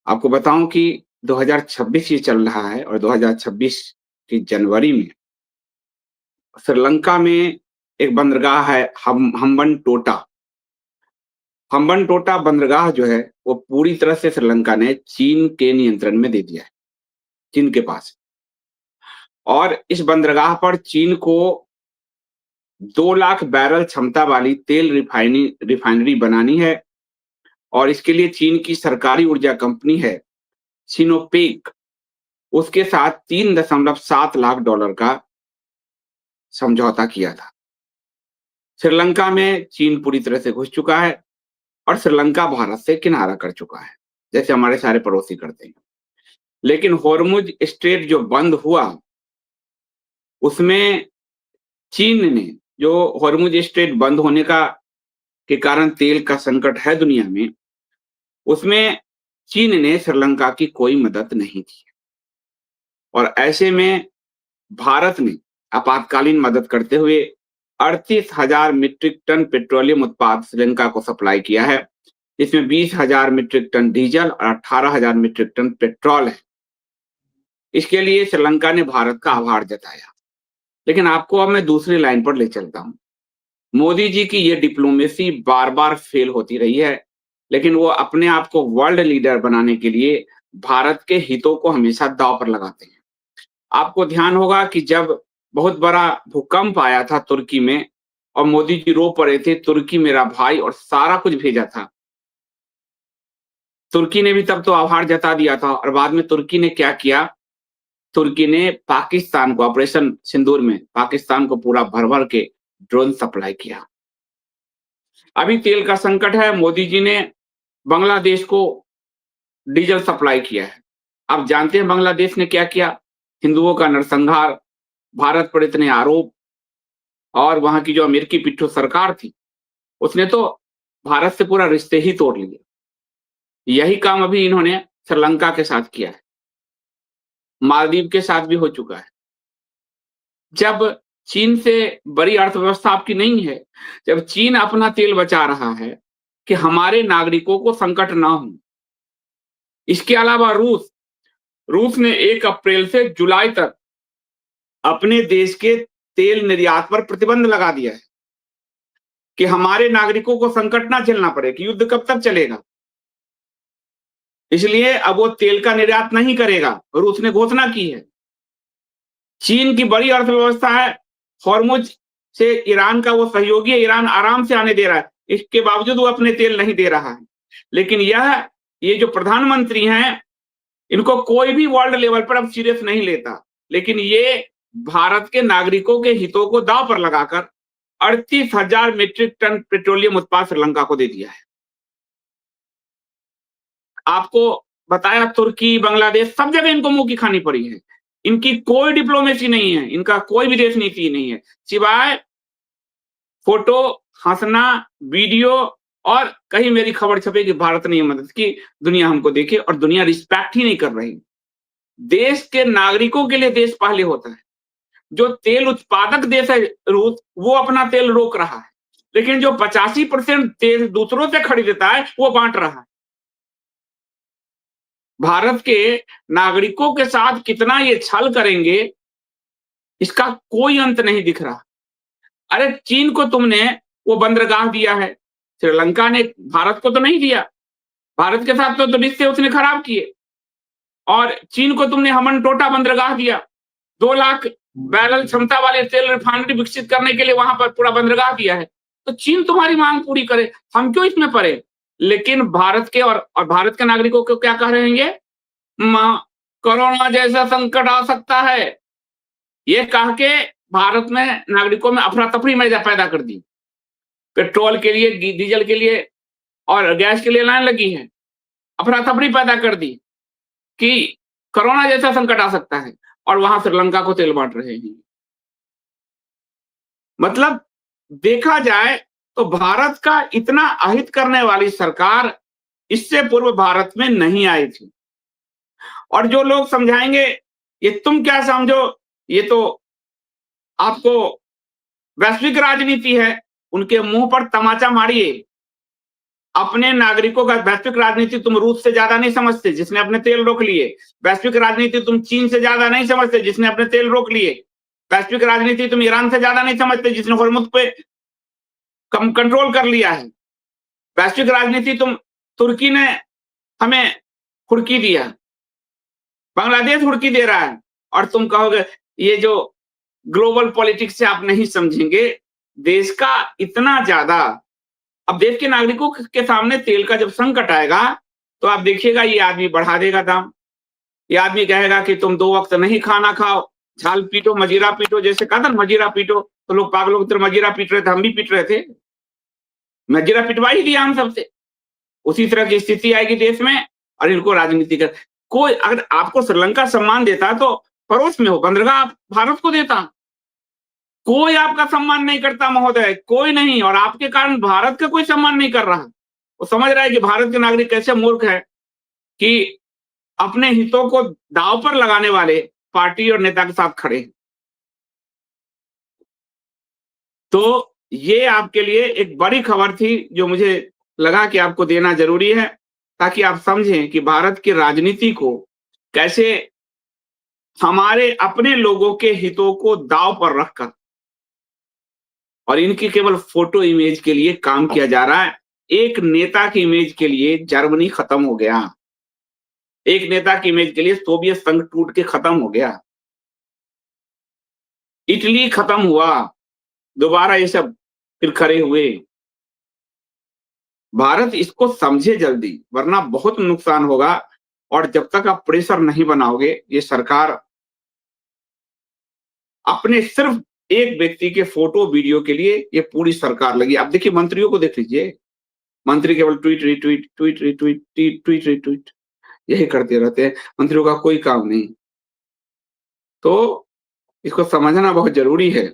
आपको बताऊं कि 2026 ये चल रहा है और 2026 की जनवरी में श्रीलंका में एक बंदरगाह है हम्बनटोटा। हम्बनटोटा बंदरगाह जो है वो पूरी तरह से श्रीलंका ने चीन के नियंत्रण में दे दिया है, चीन के पास। और इस बंदरगाह पर चीन को 2 लाख बैरल क्षमता वाली तेल रिफाइनरी बनानी है और इसके लिए चीन की सरकारी ऊर्जा कंपनी है सिनोपेक, उसके साथ 3.7 लाख डॉलर का समझौता किया था। श्रीलंका में चीन पूरी तरह से घुस चुका है और श्रीलंका भारत से किनारा कर चुका है, जैसे हमारे सारे पड़ोसी करते हैं। लेकिन होर्मुज स्ट्रेट जो बंद हुआ, उसमें चीन ने, जो होर्मुज स्ट्रेट बंद होने का के कारण तेल का संकट है दुनिया में, उसमें चीन ने श्रीलंका की कोई मदद नहीं की। और ऐसे में भारत ने आपातकालीन मदद करते हुए 38,000 मीट्रिक टन पेट्रोलियम उत्पाद श्रीलंका को सप्लाई किया है, जिसमें 20,000 मीट्रिक टन डीजल और 18,000 मीट्रिक टन पेट्रोल है। इसके लिए श्रीलंका ने भारत का आभार जताया। लेकिन आपको अब मैं दूसरी लाइन पर ले चलता हूं। मोदी जी की ये डिप्लोमेसी बार बार फेल होती रही है, लेकिन वो अपने आप को वर्ल्ड लीडर बनाने के लिए भारत के हितों को हमेशा दांव पर लगाते हैं। आपको ध्यान होगा कि जब बहुत बड़ा भूकंप आया था तुर्की में और मोदी जी रो पड़े थे, तुर्की मेरा भाई, और सारा कुछ भेजा था। तुर्की ने भी तब तो आभार जता दिया था और बाद में तुर्की ने क्या किया? तुर्की ने पाकिस्तान को, ऑपरेशन सिंदूर में पाकिस्तान को पूरा भर भर के ड्रोन सप्लाई किया। अभी तेल का संकट है, मोदी जी ने बांग्लादेश को डीजल सप्लाई किया है। आप जानते हैं बांग्लादेश ने क्या किया? हिंदुओं का नरसंहार, भारत पर इतने आरोप, और वहां की जो अमेरिकी पिट्ठू सरकार थी, उसने तो भारत से पूरा रिश्ते ही तोड़ लिए। यही काम अभी इन्होंने श्रीलंका के साथ किया है, मालदीव के साथ भी हो चुका है। जब चीन से बड़ी अर्थव्यवस्था आपकी नहीं है, जब चीन अपना तेल बचा रहा है कि हमारे नागरिकों को संकट ना हो। इसके अलावा रूस ने 1 अप्रैल से जुलाई तक अपने देश के तेल निर्यात पर प्रतिबंध लगा दिया है कि हमारे नागरिकों को संकट ना झेलना पड़े, कि युद्ध कब तक चलेगा। इसलिए अब वो तेल का निर्यात नहीं करेगा, रूस ने घोषणा की है। चीन की बड़ी अर्थव्यवस्था है, हॉर्मुज से ईरान का वो सहयोगी है, ईरान आराम से आने दे रहा है, इसके बावजूद वो अपने तेल नहीं दे रहा है। लेकिन ये जो प्रधानमंत्री हैं, इनको कोई भी वर्ल्ड लेवल पर अब सीरियस नहीं लेता। लेकिन ये भारत के नागरिकों के हितों को दांव पर लगाकर 38,000 मीट्रिक टन पेट्रोलियम उत्पाद श्रीलंका को दे दिया है। आपको बताया, तुर्की, बांग्लादेश, सब जगह इनको मुंह की खानी पड़ी है। इनकी कोई डिप्लोमेसी नहीं है, इनका कोई विदेश नीति नहीं है, सिवाय फोटो, हंसना, वीडियो, और कहीं मेरी खबर छपे कि भारत ने ये मदद की, दुनिया हमको देखे, और दुनिया रिस्पेक्ट ही नहीं कर रही। देश के नागरिकों के लिए देश पहले होता है। जो तेल उत्पादक देश है रूस, वो अपना तेल रोक रहा है, लेकिन जो 85% तेल दूसरों से खरीदता है, वो बांट रहा है। भारत के नागरिकों के साथ कितना ये छल करेंगे, इसका कोई अंत नहीं दिख रहा। अरे चीन को तुमने वो बंदरगाह दिया है, श्रीलंका ने भारत को तो नहीं दिया। भारत के साथ तो रिश्ते उसने खराब किए। और चीन को तुमने हम्बनटोटा बंदरगाह दिया, 2 लाख बैरल क्षमता वाले तेल रिफाइनरी विकसित करने के लिए वहां पर पूरा बंदरगाह दिया है। तो चीन तुम्हारी मांग पूरी करे, हम क्यों इसमें पड़े? लेकिन भारत के और भारत के नागरिकों को क्या कह रहे हैं? ये कोरोना जैसा संकट आ सकता है, ये कह के भारत में नागरिकों में अफरा तफरी पैदा कर दी। पेट्रोल के लिए, डीजल के लिए और गैस के लिए लाइन लगी है, अफरा तफरी पैदा कर दी कि कोरोना जैसा संकट आ सकता है, और वहां श्रीलंका को तेल बांट रहे हैं। मतलब देखा जाए तो भारत का इतना अहित करने वाली सरकार इससे पूर्व भारत में नहीं आई थी। और जो लोग समझाएंगे ये तुम क्या समझो, ये तो आपको वैश्विक राजनीति है, उनके मुंह पर तमाचा मारिए। अपने नागरिकों का वैश्विक राजनीति तुम रूस से ज्यादा नहीं समझते, जिसने अपने तेल रोक लिए। वैश्विक राजनीति तुम चीन से ज्यादा नहीं समझते, जिसने अपने तेल रोक लिए। वैश्विक राजनीति तुम ईरान से ज्यादा नहीं समझते, जिसने हुर्मुज पे कंट्रोल कर लिया है। वैश्विक राजनीति तुम तुर्की ने हमें हुड़की दिया, बांग्लादेश हुड़की दे रहा है, और तुम कहोगे ये जो ग्लोबल पॉलिटिक्स से आप नहीं समझेंगे। देश का इतना ज्यादा, अब देश के नागरिकों के सामने तेल का जब संकट आएगा, तो आप देखिएगा ये आदमी बढ़ा देगा दाम। ये आदमी कहेगा कि तुम 2 वक्त नहीं खाना खाओ, झाल पीटो, मजीरा पीटो, जैसे कहा था मजीरा पीटो, तो लोग पागलों की तरह मजीरा पीट रहे थे, हम भी पीट रहे थे। मजीरा पिटवा ही दिया हम सबसे। उसी तरह की स्थिति आएगी देश में, और इनको राजनीति कर कोई, अगर आपको श्रीलंका सम्मान देता तो पड़ोस में हो, बंदरगाह आप भारत को देता। कोई आपका सम्मान नहीं करता महोदय, कोई नहीं, और आपके कारण भारत का कोई सम्मान नहीं कर रहा। वो समझ रहा है कि भारत के नागरिक कैसे मूर्ख है कि अपने हितों को दांव पर लगाने वाले पार्टी और नेता के साथ खड़े हैं। तो ये आपके लिए एक बड़ी खबर थी, जो मुझे लगा कि आपको देना जरूरी है, ताकि आप समझें कि भारत की राजनीति को कैसे हमारे अपने लोगों के हितों को दांव पर रखकर और इनकी केवल फोटो इमेज के लिए काम किया जा रहा है। एक नेता की इमेज के लिए जर्मनी खत्म हो गया, एक नेता की इमेज के लिए सोवियत संघ टूट के खत्म हो गया, इटली खत्म हुआ, दोबारा ये सब फिर खड़े हुए। भारत इसको समझे जल्दी, वरना बहुत नुकसान होगा। और जब तक आप प्रेशर नहीं बनाओगे, ये सरकार अपने सिर्फ एक व्यक्ति के फोटो वीडियो के लिए ये पूरी सरकार लगी। अब देखिए मंत्रियों को देख लीजिए, मंत्री केवल tweet retweet tweet retweet tweet retweet यही करते रहते हैं, मंत्रियों का कोई काम नहीं। तो इसको समझना बहुत जरूरी है।